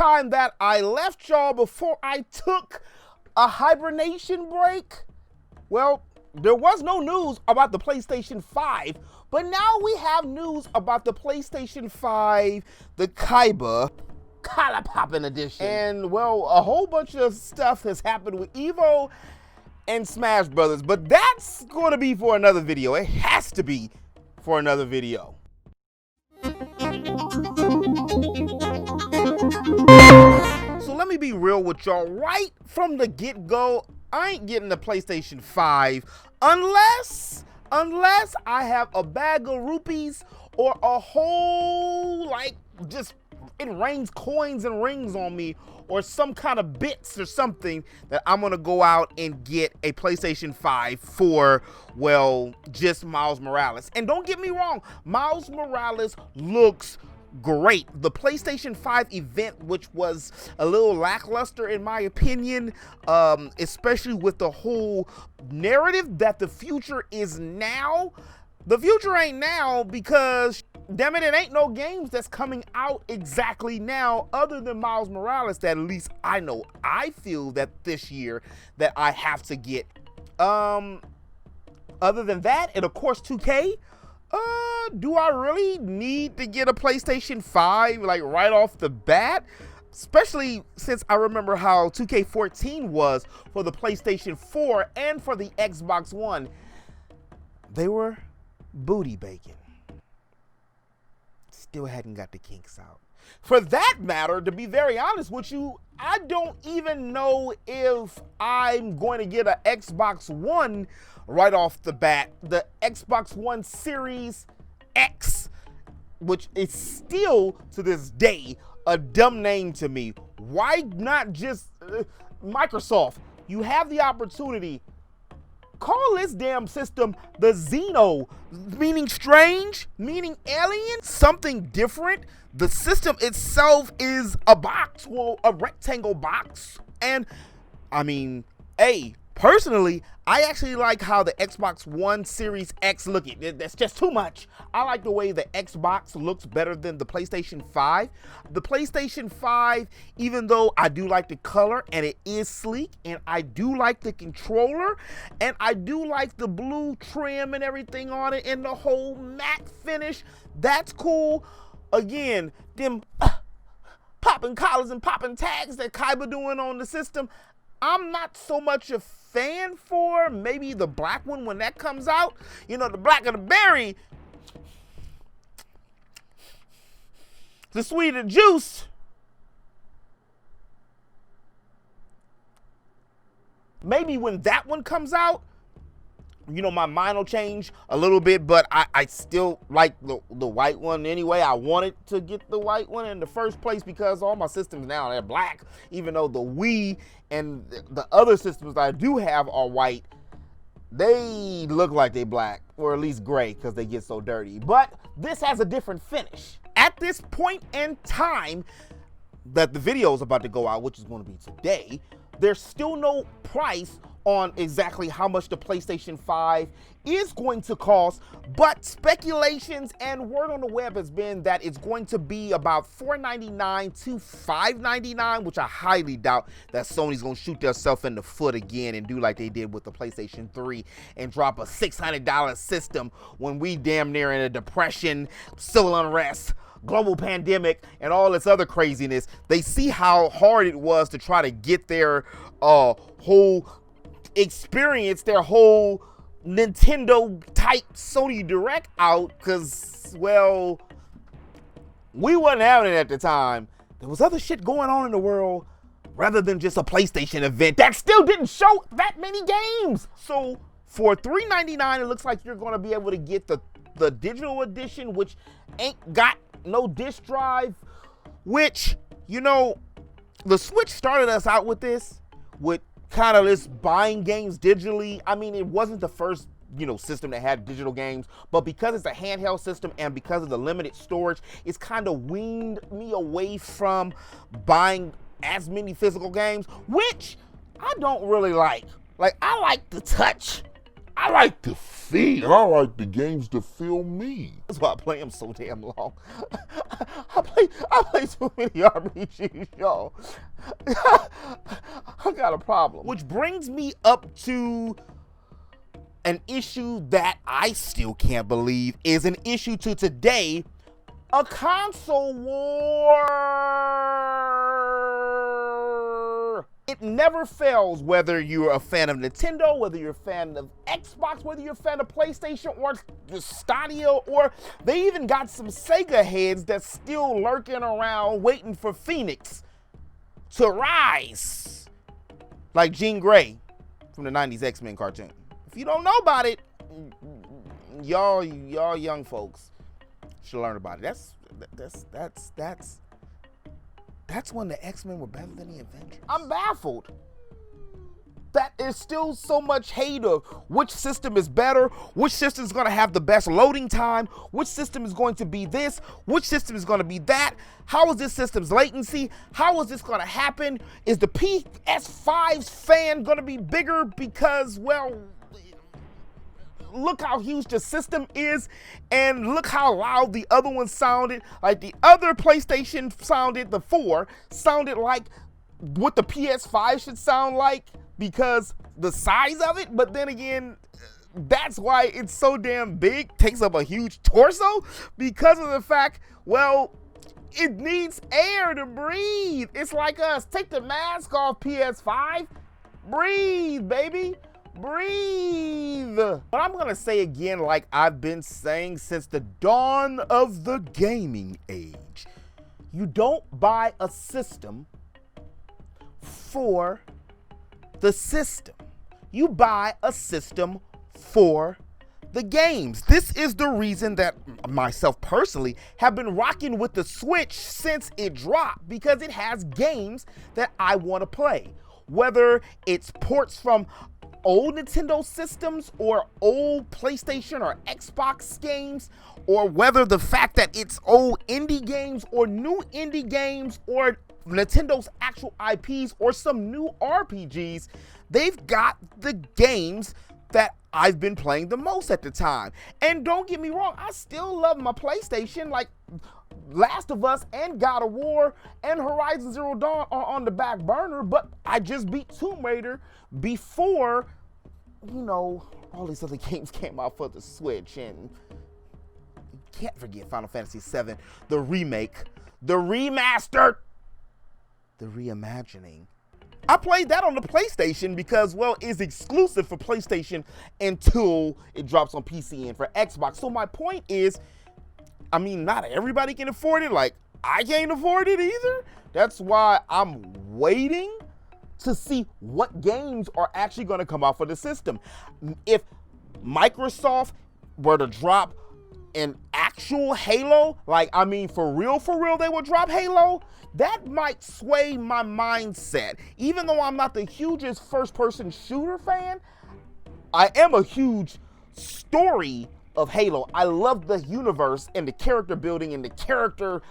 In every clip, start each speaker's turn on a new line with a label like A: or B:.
A: time that I left y'all before I took a hibernation break, well, there was no news about the PlayStation 5, but now we have news about the PlayStation 5, the Kaiba Collar Poppin' Edition. And, well, a whole bunch of stuff has happened with Evo and Smash Brothers, but that's going to be for another video. It has to be for another video. So let me be real with y'all. Right from the get-go, I ain't getting the PlayStation 5 unless I have a bag of rupees or a whole, like, just it rains coins and rings on me, or some kind of bits or something that I'm gonna go out and get a PlayStation 5 for, well, just Miles Morales. And don't get me wrong, Miles Morales looks great. The PlayStation 5 event, which was a little lackluster in my opinion, especially with the whole narrative that the future is now. The future ain't now because, damn it, it ain't no games that's coming out exactly now other than Miles Morales that at least I know. I feel that this year that I have to get. Other than that, and of course 2K, do I really need to get a PlayStation 5 like right off the bat? Especially since I remember how 2K14 was for the PlayStation 4 and for the Xbox One. They were booty bacon. Still hadn't got the kinks out. For that matter, to be very honest with you, I don't even know if I'm going to get an Xbox One right off the bat. The Xbox One Series X, which is still to this day a dumb name to me. Why not just Microsoft? You have the opportunity. Call this damn system the Xeno, meaning strange, meaning alien, something different. The system itself is a box, well, a rectangle box. And I mean, hey, personally, I actually like how the Xbox One Series X look. That's just too much. I like the way the Xbox looks better than the PlayStation 5. The PlayStation 5, even though I do like the color and it is sleek, and I do like the controller, and I do like the blue trim and everything on it, and the whole matte finish, that's cool. Again, them popping collars and popping tags that Kaiba doing on the system, I'm not so much a fan for. Maybe the black one when that comes out. You know, the black of the berry, the sweeter juice. Maybe when that one comes out, you know, my mind will change a little bit, but I still like the white one anyway. I wanted to get the white one in the first place because all my systems now, they're black, even though the Wii and the other systems that I do have are white. They look like they black, or at least gray, because they get so dirty. But this has a different finish. At this point in time that the video is about to go out, which is going to be today, there's still no price on exactly how much the PlayStation 5 is going to cost, but speculations and word on the web has been that it's going to be about $499 to $599, which I highly doubt that Sony's gonna shoot themselves in the foot again and do like they did with the PlayStation 3 and drop a $600 system when we damn near in a depression, civil unrest, global pandemic, and all this other craziness. They see how hard it was to try to get their whole experience, their whole Nintendo type Sony Direct out, because, well, we wasn't having it at the time. There was other shit going on in the world rather than just a PlayStation event that still didn't show that many games. So for $399, it looks like you're going to be able to get the digital edition, which ain't got no disc drive, which, you know, the Switch started us out with this, with kind of this buying games digitally. I mean, it wasn't the first, you know, system that had digital games, but because it's a handheld system and because of the limited storage, it's kind of weaned me away from buying as many physical games, which I don't really like. Like, I like the touch.
B: I like to feel. I like the games to feel me.
A: That's why I play them so damn long. I play too many RPGs, y'all. I got a problem. Which brings me up to an issue that I still can't believe is an issue to today. A console war. It never fails, whether you're a fan of Nintendo, whether you're a fan of Xbox, whether you're a fan of PlayStation or Stadia, or they even got some Sega heads that's still lurking around waiting for Phoenix to rise. Like Jean Grey from the 90s X-Men cartoon. If you don't know about it, y'all young folks should learn about it. That's when the X-Men were better than the Avengers. I'm baffled. That is still so much hate of which system is better, which system is going to have the best loading time, which system is going to be this, which system is going to be that. How is this system's latency? How is this going to happen? Is the PS5's fan going to be bigger because, well, look how huge the system is, and look how loud the other one sounded. Like the other PlayStation sounded, the 4 sounded like what the PS5 should sound like because the size of it. But then again, that's why it's so damn big, takes up a huge torso, because of the fact, well, it needs air to breathe. It's like us. Take the mask off, PS5. Breathe, baby. Breathe. But I'm gonna say again, like I've been saying since the dawn of the gaming age, you don't buy a system for the system. You buy a system for the games. This is the reason that myself personally have been rocking with the Switch since it dropped, because it has games that I want to play. Whether it's ports from old Nintendo systems or old PlayStation or Xbox games, or whether the fact that it's old indie games or new indie games or Nintendo's actual IPs or some new RPGs, they've got the games that I've been playing the most at the time. And don't get me wrong, I still love my PlayStation. Like Last of Us and God of War and Horizon Zero Dawn are on the back burner, but I just beat Tomb Raider before, you know, all these other games came out for the Switch. And you can't forget Final Fantasy VII, the remake, the remastered, the reimagining. I played that on the PlayStation because, well, it's exclusive for PlayStation until it drops on PC and for Xbox. So my point is, I mean, not everybody can afford it. Like, I can't afford it either. That's why I'm waiting to see what games are actually going to come out for the system. If Microsoft were to drop an actual Halo, like, I mean, for real, they would drop Halo, that might sway my mindset. Even though I'm not the hugest first-person shooter fan, I am a huge story of Halo. I love the universe and the character building and the character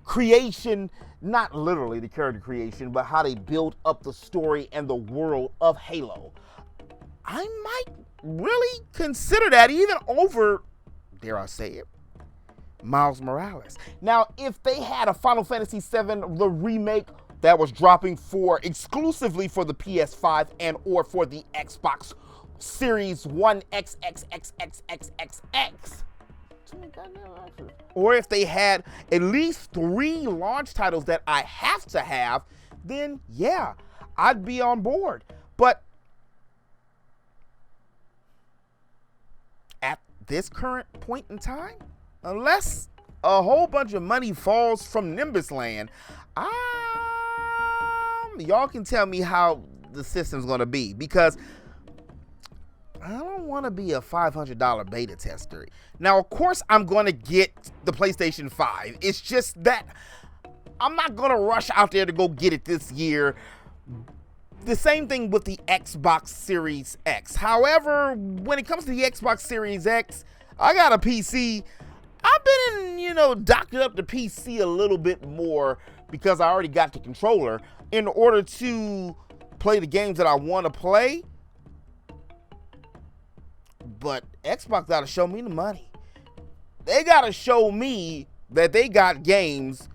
A: creation, not literally the character creation, but how they build up the story and the world of Halo. I might really consider that even over, dare I say it, Miles Morales. Now, if they had a Final Fantasy VII, the remake that was dropping exclusively for the PS5 and or for the Xbox Series One XXXXXXX. Or if they had at least 3 launch titles that I have to have, then yeah, I'd be on board. But at this current point in time, unless a whole bunch of money falls from Nimbus Land, y'all can tell me how the system's gonna be, because I don't want to be a $500 beta tester. Now, of course, I'm going to get the PlayStation 5. It's just that I'm not going to rush out there to go get it this year. The same thing with the Xbox Series X. However, when it comes to the Xbox Series X, I got a PC. I've been, doctored up the PC a little bit more because I already got the controller in order to play the games that I want to play. but Xbox gotta show me the money. They gotta show me that they got games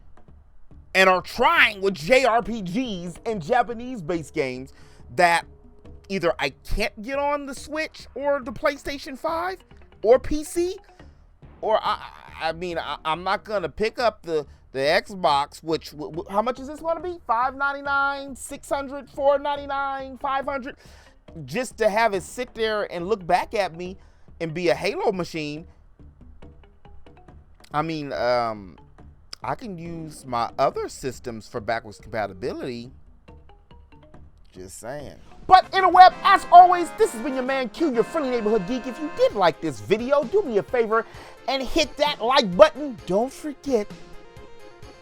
A: and are trying with JRPGs and Japanese-based games that either I can't get on the Switch or the PlayStation 5 or PC, or I'm not gonna pick up the Xbox, which, how much is this gonna be? $599, $600, $499, $500, just to have it sit there and look back at me and be a Halo machine. I mean, I can use my other systems for backwards compatibility. Just saying. But interweb, as always, this has been your man Q, your friendly neighborhood geek. If you did like this video, do me a favor and hit that like button. Don't forget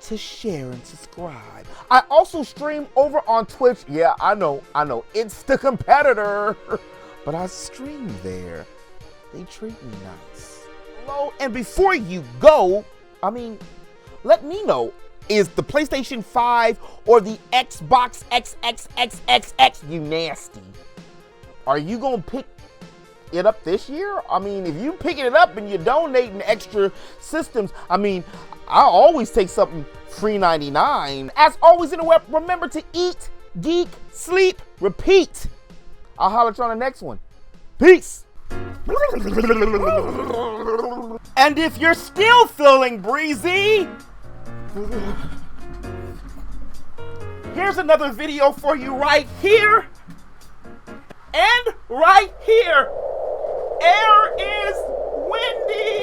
A: to share and subscribe. I also stream over on Twitch. Yeah, I know, it's the competitor, but I stream there. They treat me nice. Hello, and before you go, let me know, is the PlayStation 5 or the Xbox XXXXX, you nasty? Are you gonna pick it up this year? If you picking it up and you're donating extra systems, I always take something free 99. As always in the web, remember to eat, geek, sleep, repeat. I'll holler at you on the next one. Peace. And if you're still feeling breezy, here's another video for you right here and right here. Air is windy.